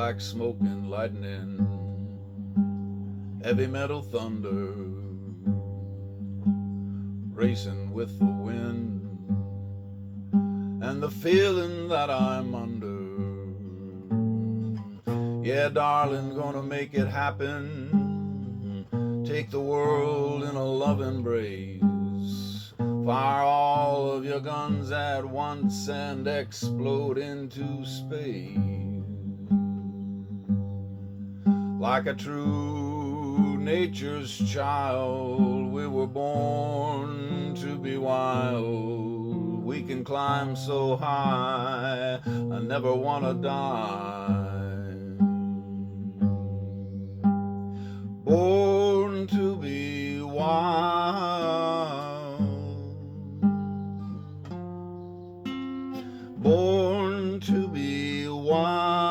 like smoke and lightning, heavy metal thunder, racing with the wind, and the feeling that I'm under. Yeah, darling, gonna make it happen. Take the world in a love embrace. Fire all of your guns at once and explode into space. Like a true nature's child, we were born to be wild. We can climb so high, I never wanna die. Born to be wild, born to be wild.